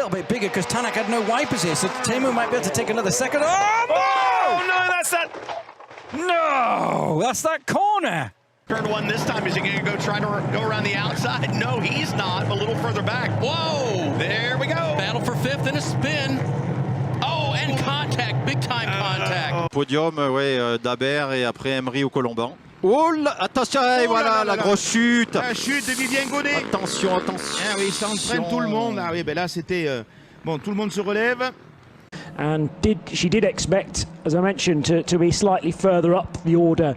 little bit bigger because Tanak had no wipers here, so Teemu might be able to take another second. Oh no, that's that. No, that's that corner. Turn one this time. Is he going to go try to go around the outside? No, he's not. A little further back. Whoa! There we go. Battle for fifth and a spin. Oh, and contact, big time contact. Podium, ouais, d'Aber et après Emery au Colomban. Oh là, attention, et voilà la grosse chute. La chute de Vivien Godet. Attention, attention. Ah oui, ça entraîne tout le monde. Ah oui, ben là c'était bon, tout le monde se relève. And she did expect, as I mentioned, to be slightly further up the order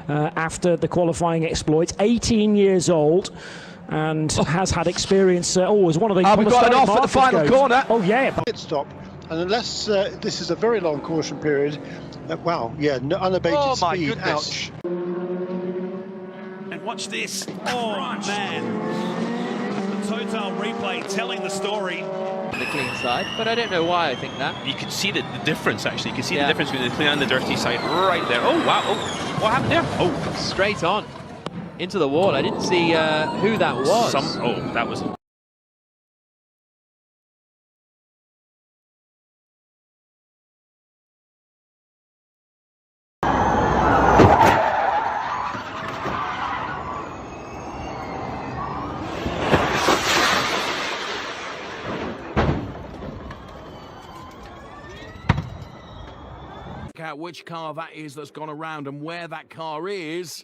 after the qualifying exploits. 18 years old and has had experience. Was one of the. We've got it off at the final corner. Oh yeah. Pit stop, and unless this is a very long caution period, wow, yeah, no, unabated speed. Goodness. Ouch. And watch this. Oh man, the total replay telling the story. The clean side, but I don't know why I think that. You can see the difference, actually. You can see the difference between the clean and the dirty side right there. Oh, wow. Oh, what happened there? Oh, Straight on into the wall. I didn't see who that was. That was... Out which car that is that's gone around and where that car is.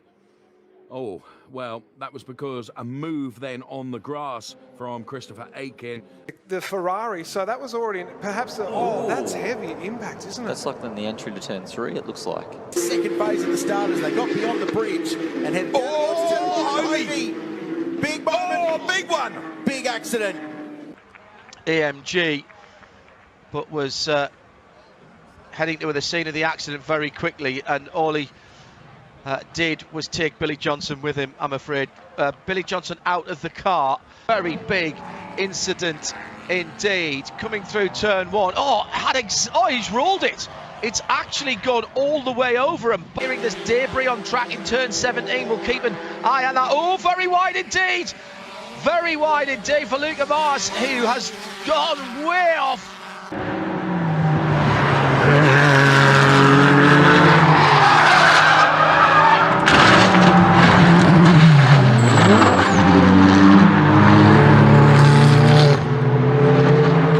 Oh, well, that was because a move then on the grass from Christopher Aiken. The Ferrari, so that was already, perhaps, that's heavy impact, isn't it? That's like in the entry to turn 3, it looks like. Second phase of the starters, they got beyond the bridge and headed down towards Ivy. Big moment. Big one. Big accident. EMG, but was heading to the scene of the accident very quickly, and all he did was take Billy Johnson with him, I'm afraid. Billy Johnson out of the car. Very big incident indeed. Coming through turn 1. He's rolled it. It's actually gone all the way over him. Hearing this debris on track in turn 17 will keep an eye on that. Oh, very wide indeed. Very wide indeed for Luca Mars, who has gone way off.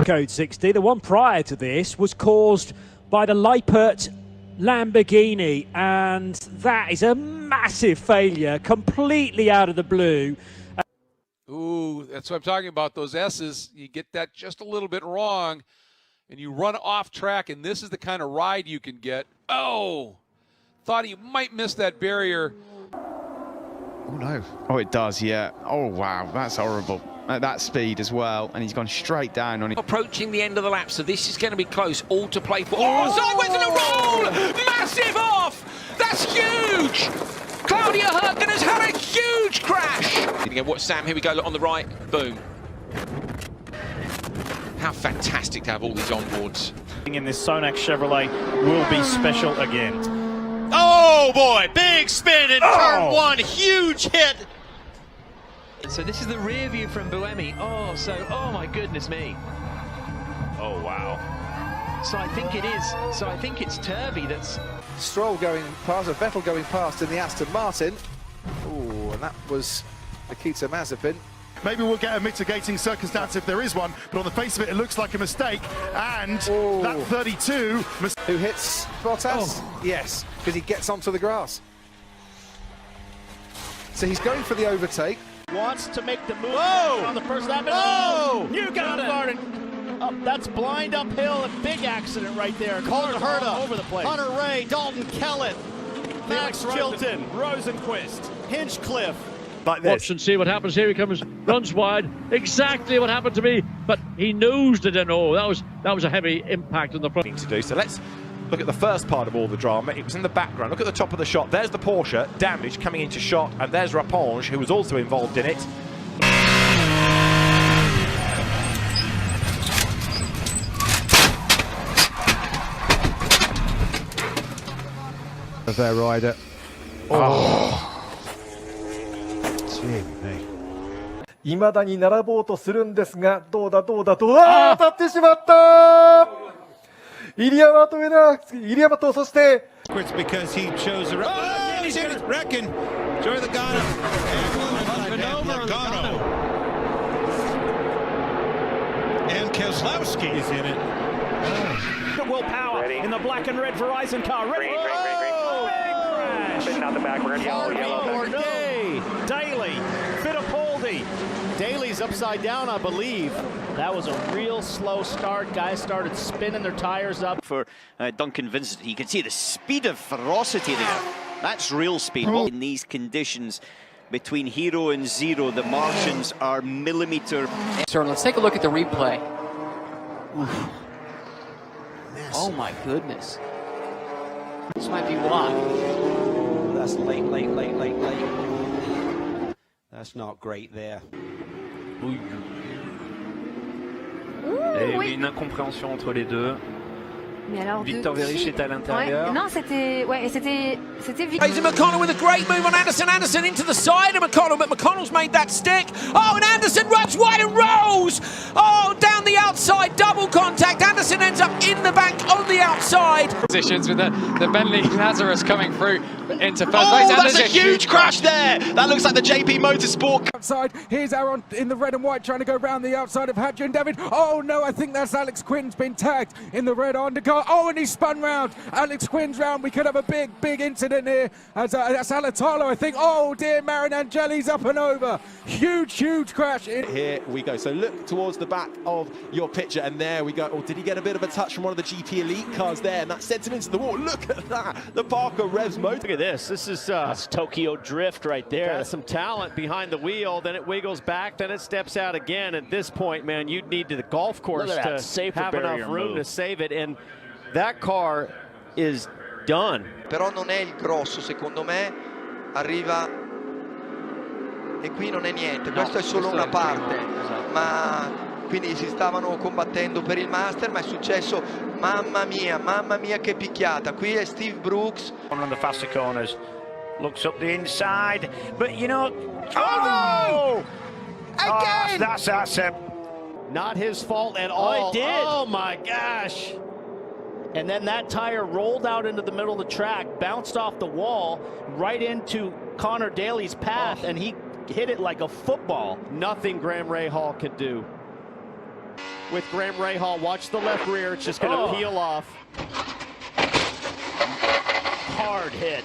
Code 60. The one prior to this was caused by the Lippert Lamborghini, and that is a massive failure, completely out of the blue. Ooh, that's what I'm talking about. Those S's, you get that just a little bit wrong, and you run off track, and this is the kind of ride you can get. Oh, thought he might miss that barrier. Oh no. Oh, it does, yeah. Oh wow, that's horrible. At that speed as well, and he's gone straight down on it. Approaching the end of the lap, so this is going to be close. All to play for. Oh, sideways in a roll! Massive off! That's huge! Claudia Hergen has had a huge crash! You can watch Sam, here we go, look on the right. Boom. How fantastic to have all these onboards. In this Sonax Chevrolet will be special again. Oh boy, big spin in turn 1, huge hit. So this is the rear view from Buemi. Oh my goodness me. Oh wow. So I think it is. So I think it's Turvey that's. Stroll going past, or Vettel going past in the Aston Martin. Oh, and that was Nikita Mazepin. Maybe we'll get a mitigating circumstance if there is one, but on the face of it, it looks like a mistake. And that 32... Who hits Bottas? Yes, because he gets onto the grass. So he's going for the overtake. Wants to make the move on the first lap. Oh! You got it! That's blind uphill, a big accident right there. Colin Herta over the place. Hunter Ray, Dalton Kellett, Max Chilton, Rosenquist, Hinchcliffe. Like this. Watch and see what happens. Here he comes, runs wide. Exactly what happened to me, but he nosed it, and that was a heavy impact on the front. To do so. Let's look at the first part of all the drama. It was in the background. Look at the top of the shot. There's the Porsche damage coming into shot, and there's Raponge, who was also involved in it. Of their rider. 未だに並ぼうとするんですが、どうだ当たってしまった。入山とそして It's because he chose the he's in it, Reckon. Joy Logano. And Keselowski is in it. Will Power in the black and red Verizon car. Green. Big crash. Spinning out the back. We're going to yellow. Daly. Fittipaldi. Daly's upside down, I believe. That was a real slow start. Guys started spinning their tires up. For Duncan Vincent, you can see the speed of ferocity there. That's real speed. In these conditions, between hero and zero, the margins are millimeter. So let's take a look at the replay. Oof. Oh my goodness. This might be why. Oh, that's late. That's not great there. Et oui, une incompréhension entre les deux. Mais alors, Victor Verich est à l'intérieur. Ouais, non, c'était Victor. Hazen McConnell with a great move on Anderson. Anderson into the side of McConnell, but McConnell's made that stick. Oh, and Anderson runs wide and rolls. Oh, down the outside, double contact. Anderson ends up in the bank on the outside. Positions with the Bentley Lazarus coming through into first place. Oh, that's a huge crash there. That looks like the JP Motorsport. Outside, here's Aaron in the red and white trying to go round the outside of Hadji and David. Oh no, I think that's Alex Quinn's been tagged in the red undercar. Oh, and he spun round. Alex Quinn's round. We could have a big incident here. That's Alatalo, I think. Oh dear, Marin Angeli's up and over. Huge crash. Here we go. So look towards the back of your picture, and there we go. Oh, did he get a bit of a touch from one of the GP Elite cars there? And that sent him into the wall. Look at that. The Parker Revs motor. Look at this. This is that's Tokyo Drift right there. That's some talent behind the wheel. Then it wiggles back. Then it steps out again. At this point, man, you'd need the golf course to have enough room to save it. And that car is done. Però non è il grosso, secondo me. Arriva e qui non è niente. Questo è solo una parte. Ma quindi si stavano combattendo per il Master, ma è successo, mamma mia che picchiata. Qui è Steve Brooks. One of the faster corners. Looks up the inside, but you know. Oh no! Again! That's it. Not his fault at all. Oh, it did. Oh my gosh! And then that tire rolled out into the middle of the track, bounced off the wall, right into Connor Daly's path, and he hit it like a football. Nothing Graham Rahal could do. With Graham Rahal, watch the left rear. It's just going to peel off. Hard hit.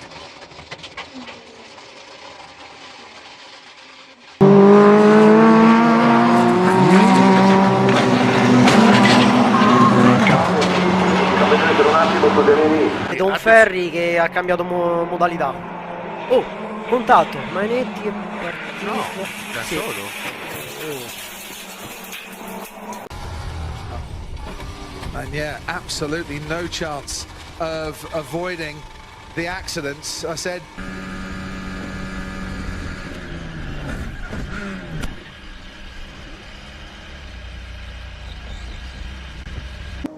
Don Ferri che ha cambiato modalità. Oh, contatto, Manetti e partito. No, da sì. solo? And yeah, absolutely no chance of avoiding the accidents. I said.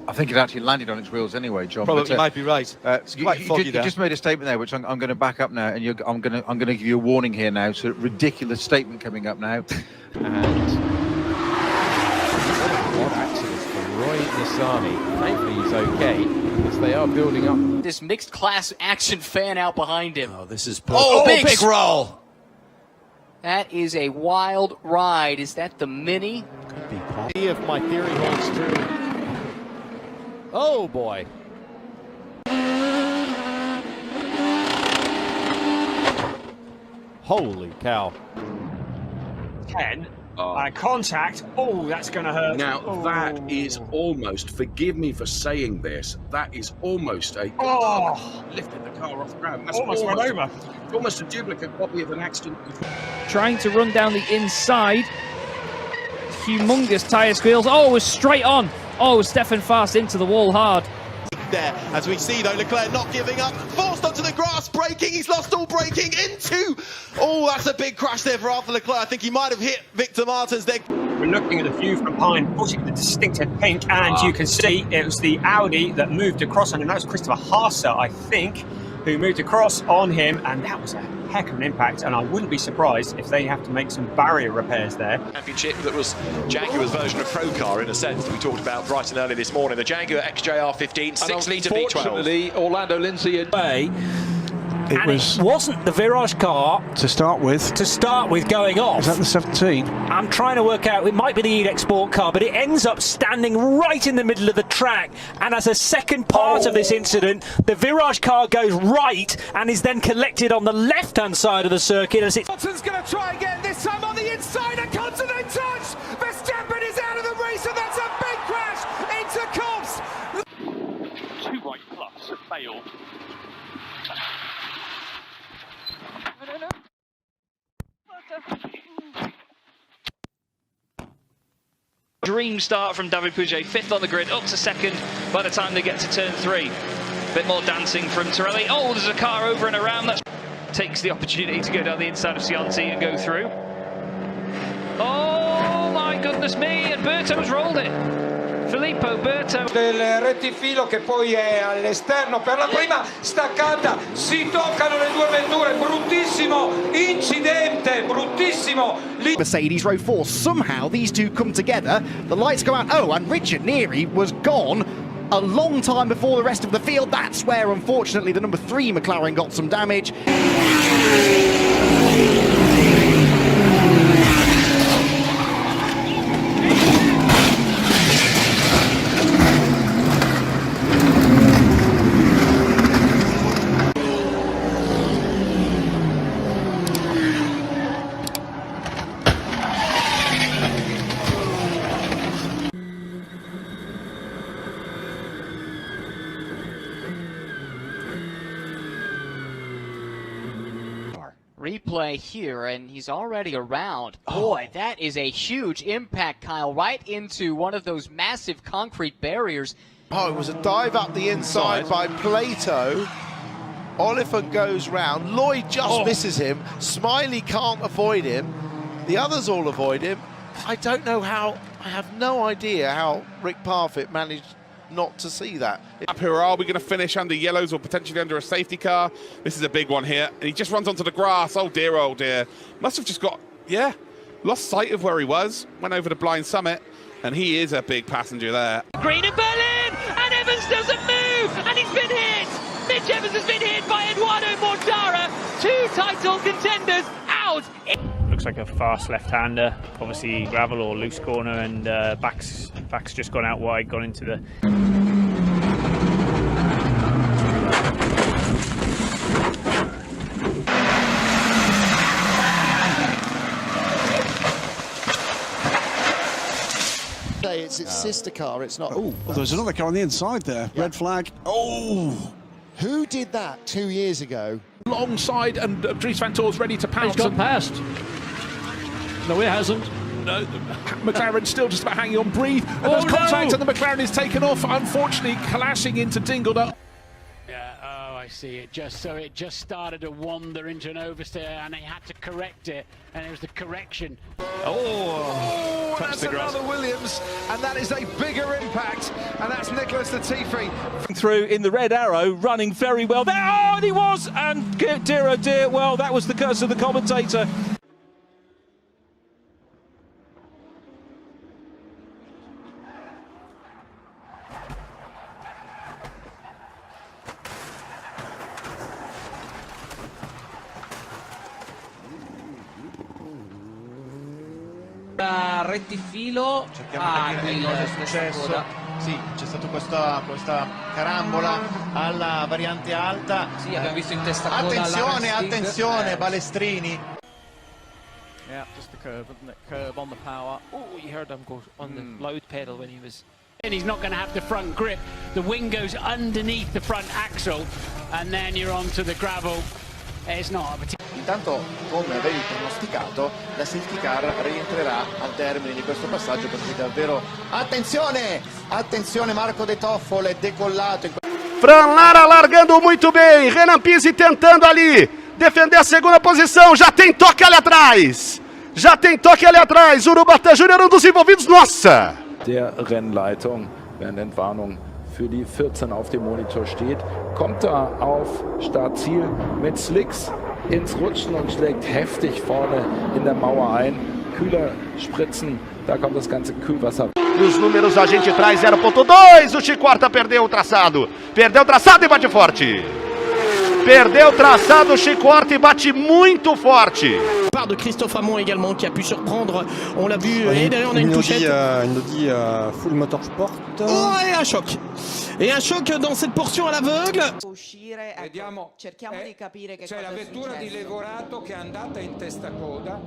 I think it actually landed on its wheels anyway, John. Probably might be right. It's quite foggy you there. just made a statement there, which I'm going to back up now, and I'm going to give you a warning here now. So, ridiculous statement coming up now. And what accident for Roy Nissani. Thankfully, he's okay because they are building up. This mixed class action fan out behind him. Oh, this is big roll. That is a wild ride. Is that the Mini? Could be Paul. See if my theory holds true. Oh boy. Holy cow. 10 and contact. Oh, that's going to hurt. Now, that is almost, forgive me for saying this, that is almost a... lifted the car off the ground. That's Almost went over. Almost a duplicate copy of an accident. Trying to run down the inside. Humongous tyre squeals. Oh, it was straight on. Oh, Stefan Fast into the wall hard. There, as we see though, Leclerc not giving up, forced onto the grass, braking, he's lost all braking into, that's a big crash there for Arthur Leclerc. I think he might have hit Victor Martins there. We're looking at the view from behind, watching the distinctive pink, and you can see it was the Audi that moved across on him. That was Christopher Haase, I think, who moved across on him, and that was a heck of an impact, and I wouldn't be surprised if they have to make some barrier repairs there. Championship that was Jaguar's version of Procar in a sense that we talked about bright and early this morning. The Jaguar XJR15 6-litre V12. Unfortunately, Orlando Lindsay and It wasn't the Virage car to start with going off. Is that the 17? I'm trying to work out, it might be the EDEX Sport car, but it ends up standing right in the middle of the track. And as a second part of this incident, the Virage car goes right and is then collected on the left-hand side of the circuit. As Hamilton's going to try again, this time on the inside, and comes and then touch. Verstappen is out of the race, and that's a big crash into Cobbs. 2 right plus have failed. Dream start from David Pouget, 5th on the grid, up to 2nd by the time they get to turn 3. Bit more dancing from Torelli. Oh, there's a car over and around that takes the opportunity to go down the inside of Cianci and go through. Oh my goodness me, and Berto's rolled it. Filippo Berto. Del rettifilo che poi è all'esterno per la prima staccata, si toccano le due vetture, bruttissimo incidente, bruttissimo. Mercedes row 4, somehow these two come together, the lights go out, oh, and Richard Neary was gone a long time before the rest of the field. That's where unfortunately the number 3 McLaren got some damage. Replay here, and he's already around. Boy, that is a huge impact, Kyle, right into one of those massive concrete barriers. Oh, it was a dive up the inside by Plato. Oliphant goes round. Lloyd just misses him. Smiley can't avoid him. The others all avoid him. I don't know how, I have no idea how Rick Parfitt managed not to see that. Up here, are we going to finish under yellows or potentially under a safety car? This is a big one here. And he just runs onto the grass. Oh dear, oh dear. Must have just got, lost sight of where he was. Went over the blind summit. And he is a big passenger there. Green and Berlin, and Evans doesn't move, and he's been hit. Mitch Evans has been hit by Eduardo Mortara. 2 title contenders out. Looks like a fast left-hander, obviously gravel or loose corner, and back's just gone out wide, gone into the... It's its sister car, it's not... Oh, well, there's another car on the inside there. Red flag. Oh! Who did that 2 years ago? Long side, and Dries Van Toor's ready to pounce. He's gone past. No, it hasn't. No, McLaren's still just about hanging on, breathe. And there's contact, and the McLaren is taken off, unfortunately clashing into Dingle. Yeah, oh, I see it. It just started to wander into an oversteer, and he had to correct it, and it was the correction. Oh, that's another Williams, and that is a bigger impact, and that's Nicholas Latifi. Through in the red arrow, running very well there. Oh, and he was, and dear oh dear, well, that was the curse of the commentator. Rettifilo. Cerchiamo cosa è successo. Sì, c'è stata questa carambola alla variante alta. Sì, abbiamo visto in testa coda. Attenzione, Balestrini. Yeah, just the curb, wasn't it? Curb on the power. Oh, you heard him go on the load pedal when he was... And he's not going to have the front grip. The wing goes underneath the front axle, and then you're onto the gravel. It's not a particular... Intanto, come avevi pronosticato, la safety car rientrerà al termine di questo passaggio, per cui davvero attenzione! Attenzione, Marco De Toffolo è decollato. Fran Lara largando muito bem. Renan Pizzi tentando ali defender a segunda posição. Já tem toque ali atrás. Urubata Júnior, um dos envolvidos. Nossa! Der Rennleitung, während Entwarnung für die 14 auf dem Monitor steht, kommt er auf Startziel mit Slicks ins Rutschen und schlägt heftig vorne in der Mauer ein. Kühler spritzen, da kommt das ganze Kühlwasser. Os números a gente traz 0.2, o Chico Horta perdeu o traçado. Perdeu o traçado e bate forte. Perdeu o traçado, o Chico Horta e bate muito forte. Part de Christophe Hamon également qui a pu surprendre, on l'a vu, et derrière on a une touchette. Une Audi full Motorsport. Oh, et un choc. Et un choc dans cette portion à l'aveugle. Vediamo, c'è la vettura di Levorato che è andata in testa coda,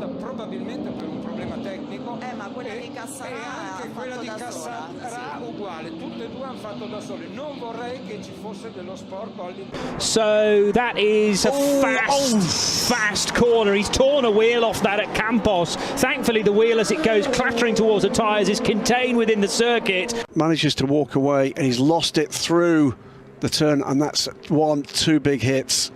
probabilmente per un problema tecnico, ma quella di Cassarà e anche quella di Cassarà uguale, tutte e due hanno fatto da soli. Non vorrei che ci fosse dello sporco all'interno. So that is a fast corner. He's torn a wheel off that at Campos. Thankfully the wheel as it goes clattering towards the tyres is contained within the circuit. Manages to walk away and he's lost it through the turn, and that's two big hits.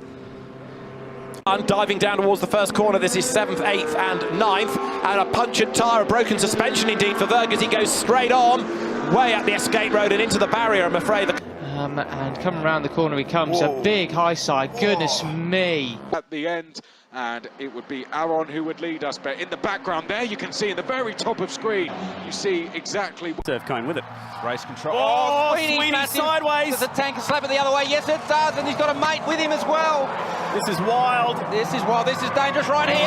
And diving down towards the first corner, this is 7th, 8th and 9th, and a punctured tyre, a broken suspension indeed for Vergas. He goes straight on, way up the escape road and into the barrier, I'm afraid. And coming around the corner he comes, a big high side, goodness me. At the end, and it would be Aaron who would lead us, but in the background there you can see in the very top of screen, you see exactly... Serve going with it. Race control. Oh, Sweeney sideways. Does the tanker slap it the other way? Yes, it does, and he's got a mate with him as well. This is wild. This is wild. This is dangerous right here.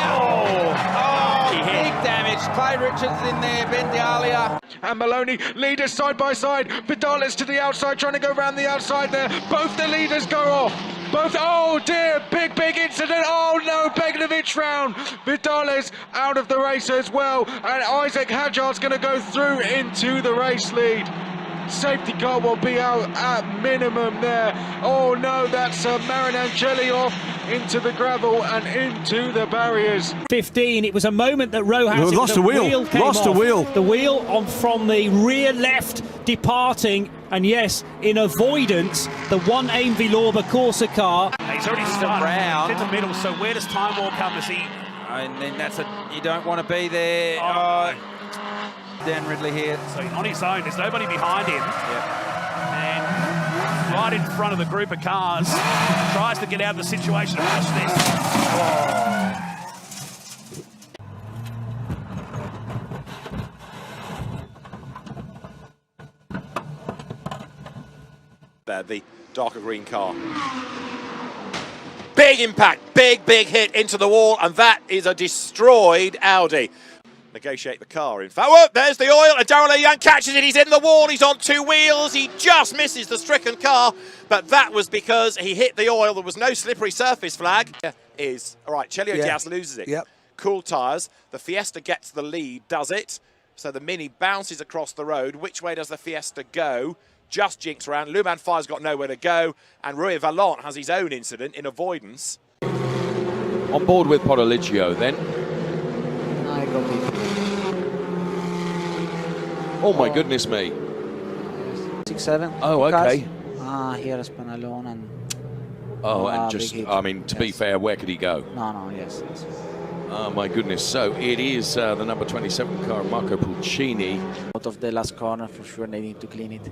Big damage. Clay Richards in there, Ben Dialia. And Maloney, leaders side by side. Vidales to the outside, trying to go around the outside there. Both the leaders go off. Both, oh dear, big incident. Oh no, Begovic round. Vidales out of the race as well. And Isaac Hadjar's going to go through into the race lead. Safety car will be out at minimum there. Oh no, that's Marin Angeli off into the gravel and into the barriers. 15, it was a moment that Rojas lost the wheel. Lost a wheel. The wheel on from the rear left departing, and yes, in avoidance, the one AMV Lorber Corsa car. He's already started in the middle, so where does Time War come? Is he? And then that's you don't want to be there. Dan Ridley here. So on his own, there's nobody behind him. And right in front of the group of cars, tries to get out of the situation. Watch this. There, the darker green car. Big impact, big hit into the wall, and that is a destroyed Audi. Negotiate the car, in fact. Oh, there's the oil, and Darrell Young catches it. He's in the wall, he's on two wheels. He just misses the stricken car, but that was because he hit the oil. There was no slippery surface flag. All right, Chelio Diaz loses it. Cool tyres. The Fiesta gets the lead, does it? So the Mini bounces across the road. Which way does the Fiesta go? Just jinks around. Luman Fire's got nowhere to go, and Rui Vallant has his own incident in avoidance. On board with Podoliccio then. Oh my goodness me. 6-7. Oh, okay. Here is Panalone and... Oh, and just, I mean, to be fair, where could he go? No, yes. Oh my goodness. So it is the number 27 car, Marco Pulcini. Out of the last corner, for sure, they need to clean it.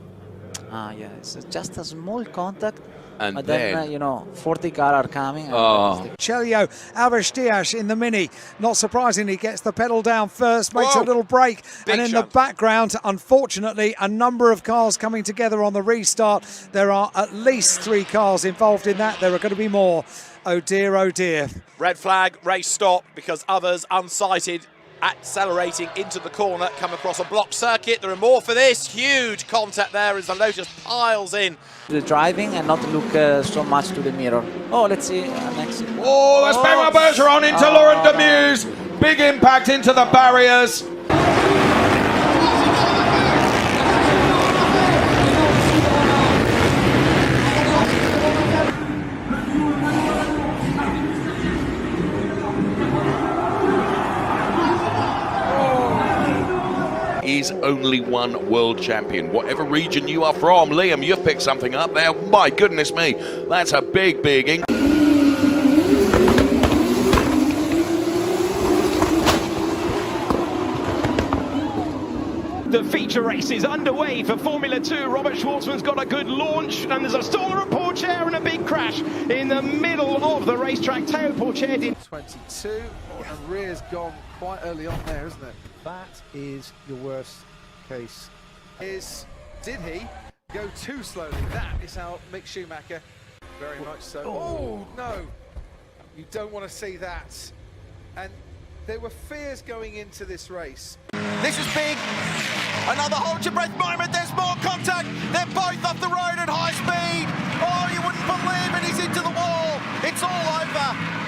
Yeah, it's just a small contact. And but then, you know, 40 cars are coming. Chelio Alves Diaz in the Mini. Not surprisingly, gets the pedal down first, makes a little break. And in the background, unfortunately, a number of cars coming together on the restart. There are at least 3 cars involved in that. There are going to be more. Oh dear, oh dear. Red flag, race stop, because others unsighted accelerating into the corner, come across a blocked circuit. There are more for this. Huge contact there as the Lotus piles in. The driving and not look so much to the mirror. Oh, let's see next. Oh, that's Benoit Bergeron into Laurent Demuse. Big impact into the barriers. Is only one world champion. Whatever region you are from, Liam, you've picked something up there. My goodness me, that's a big The feature race is underway for Formula 2. Robert Schwartzman's got a good launch, and there's a stall of Porcher and a big crash in the middle of the racetrack. Teo Porcher did 22, and rear's gone quite early on there, isn't it? That is your worst case. Did he go too slowly? That is how Mick Schumacher, very much so. Oh no, you don't want to see that. And there were fears going into this race. This is big. Another hold your breath moment. There's more contact. They're both off the road at high speed. Oh, you wouldn't believe it. He's into the wall. It's all over.